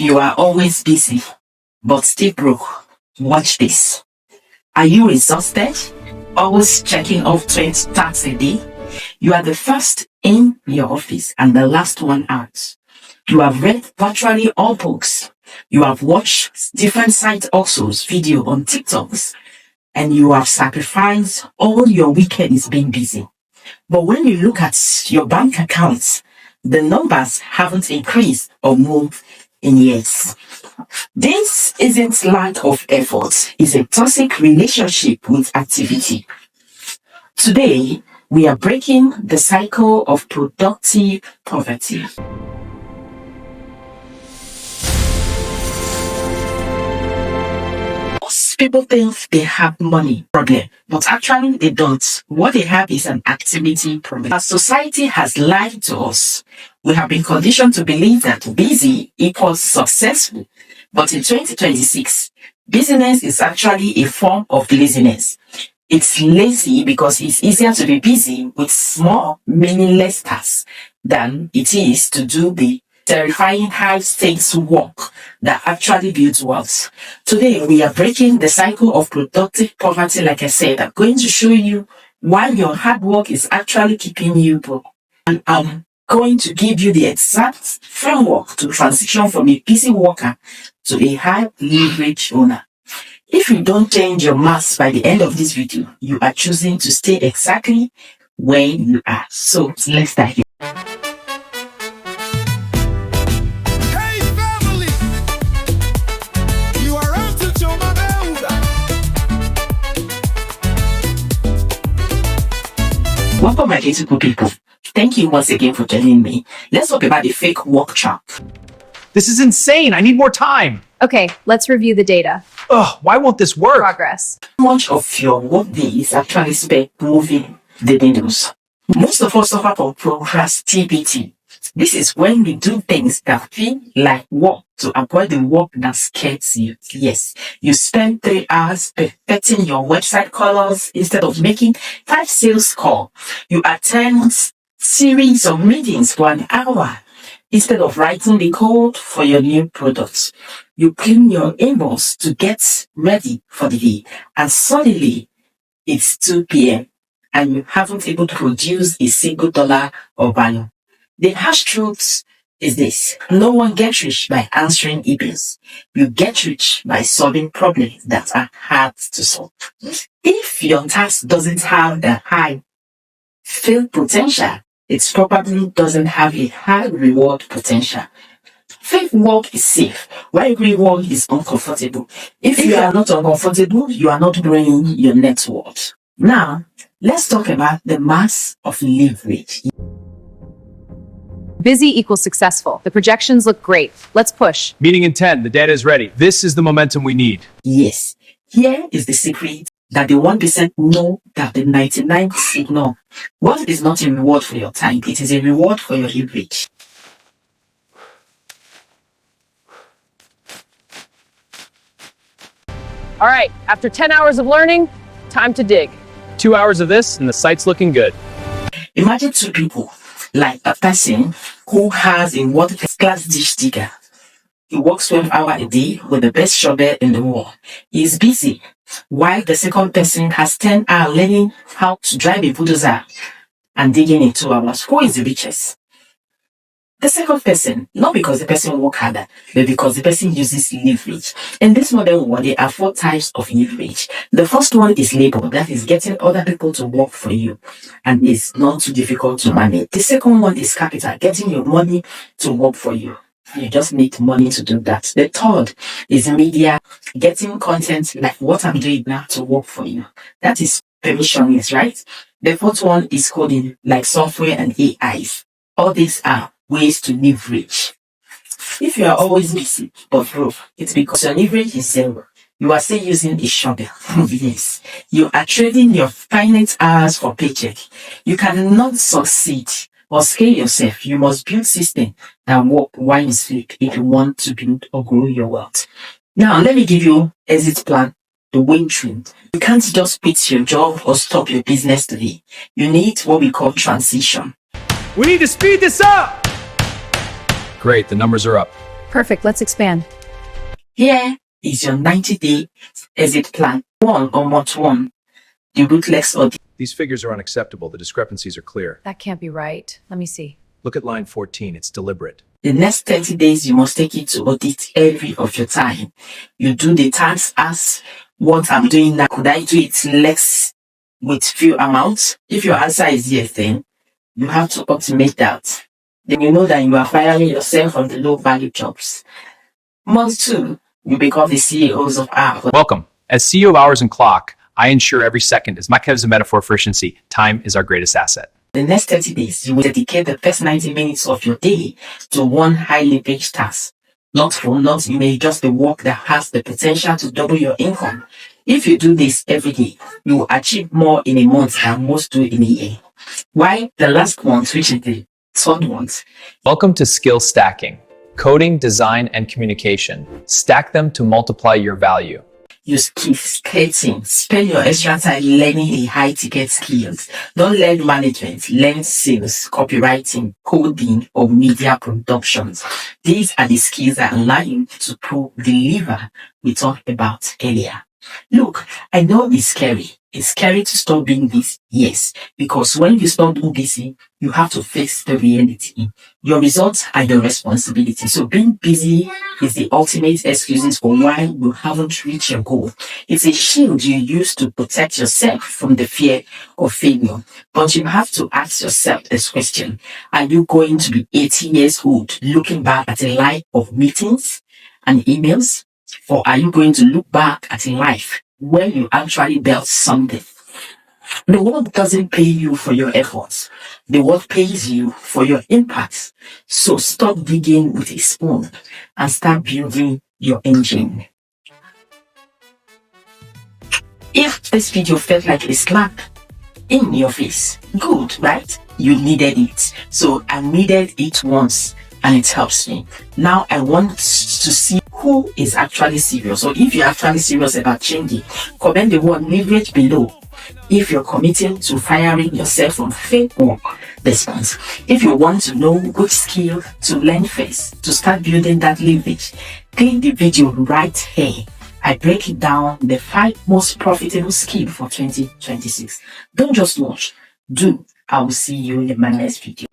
you are always busy, but still broke, watch this. Are you exhausted? Always checking off 20 tasks a day? You are the first in your office and the last one out. You have read virtually all books. You have watched different side hustles video on TikToks, and you have sacrificed all your weekends being busy. But when you look at your bank accounts, the numbers haven't increased or moved in years. This isn't lack of effort, it's a toxic relationship with activity. Today, we are breaking the cycle of productive poverty. Most people think they have money problem, but actually they don't. What they have is an activity problem. Our society has lied to us. We have been conditioned to believe that busy equals successful. But in 2026, busyness is actually a form of laziness. It's lazy because it's easier to be busy with small, meaningless tasks than it is to do the terrifying high-stakes work that actually builds wealth. Today, we are breaking the cycle of productive poverty. Like I said, I'm going to show you why your hard work is actually keeping you broke. And I'm going to give you the exact framework to transition from a busy worker to a high leverage owner. If you don't change your maths by the end of this video, you are choosing to stay exactly where you are. So let's dive in. Hey family, you are up to Chioma. Welcome, my beautiful people. Thank you once again for joining me. Let's talk about the fake work trap. This is insane. I need more time. Okay, let's review the data. Ugh, why won't this work? Progress. How much of your workday is actually spent moving the needles? Most of us suffer from procrastivity. This is when we do things that feel like work to avoid the work that scares you. Yes, you spend 3 hours perfecting your website colors instead of making 5 sales calls. You attend series of meetings for an hour instead of writing the code for your new products. You clean your inbox to get ready for the day, and suddenly it's 2 p.m. and you haven't able to produce a single dollar of value. The harsh truth is this: no one gets rich by answering emails. You get rich by solving problems that are hard to solve. If your task doesn't have a high field potential, it probably doesn't have a high reward potential. Fake work is safe, while real work is uncomfortable. If you are not uncomfortable, you are not growing your net worth. Now, let's talk about the mass of leverage. Busy equals successful. The projections look great. Let's push. Meeting in 10. The data is ready. This is the momentum we need. Yes, here is the secret that the 1% know that the 99% ignore. What is not a reward for your time, it is a reward for your leverage. All right, after 10 hours of learning, time to dig. 2 hours of this and the site's looking good. Imagine 2 people, like a person who has a world-class dish digger. He works 12 hours a day with the best shovel in the world. He is busy, while the second person has 10 hours learning how to drive a bulldozer and digging in 2 hours. Who is the richest? The second person, not because the person works harder, but because the person uses leverage. In this modern world, there are 4 types of leverage. The first one is labor, that is getting other people to work for you, and it's not too difficult to manage. The second one is capital, getting your money to work for you. You just need money to do that. The third is media, getting content like what I'm doing now to work for you. That is permissionless, right? The fourth one is coding, like software and AIs. All these are ways to leverage. If you are always busy but broke, it's because your leverage is zero. You are still using a shovel. Yes. You are trading your finite hours for paycheck. You cannot succeed or scale yourself. You must build systems that work while you sleep if you want to build or grow your wealth. Now, let me give you exit plan, the win trend. You can't just quit your job or stop your business today. You need what we call transition. We need to speed this up. Great, the numbers are up. Perfect. Let's expand. Here is your 90-day exit plan. 1 or not 1. The ruthless audit. These figures are unacceptable. The discrepancies are clear. That can't be right. Let me see. Look at line 14. It's deliberate. The next 30 days, you must take it to audit every of your time. You do the tasks as what I'm doing now. Could I do it less with few amounts? If your answer is yes, then you have to optimize that. Then you know that you are firing yourself from the low value jobs. Month 2, you become the CEOs of our. Welcome. As CEO of Hours and Clock, I ensure every second, as Mike has a metaphor for efficiency, time is our greatest asset. The next 30 days, you will dedicate the first 90 minutes of your day to one highly paid task. Not for not, you may just the work that has the potential to double your income. If you do this every day, you will achieve more in a month than most do in a year. Why? The last one, which is the third one. Welcome to skill stacking. Coding, design, and communication. Stack them to multiply your value. Use keep skating. Spend your extra time learning a high-ticket skills. Don't learn management. Learn sales, copywriting, coding, or media productions. These are the skills that allow you to deliver we talked about earlier. Look, I know it's scary. It's scary to stop doing this, yes, because when you stop doing busy, you have to face the reality. Your results are your responsibility. So being busy is the ultimate excuse for why you haven't reached your goal. It's a shield you use to protect yourself from the fear of failure. But you have to ask yourself this question. Are you going to be 80 years old looking back at a life of meetings and emails? Or are you going to look back at a life where you actually built something? The world doesn't pay you for your efforts. The world pays you for your impact. So stop digging with a spoon and start building your engine. If this video felt like a slap in your face, good, right? You needed it. So I needed it once and it helps me. Now I want to see who is actually serious. So if you're actually serious about changing, comment the word leverage below. If you're committing to firing yourself from fake work response. If you want to know which skill to learn first to start building that leverage, click the video right here. I break it down the 5 most profitable skills for 2026. Don't just watch, do. I will see you in my next video.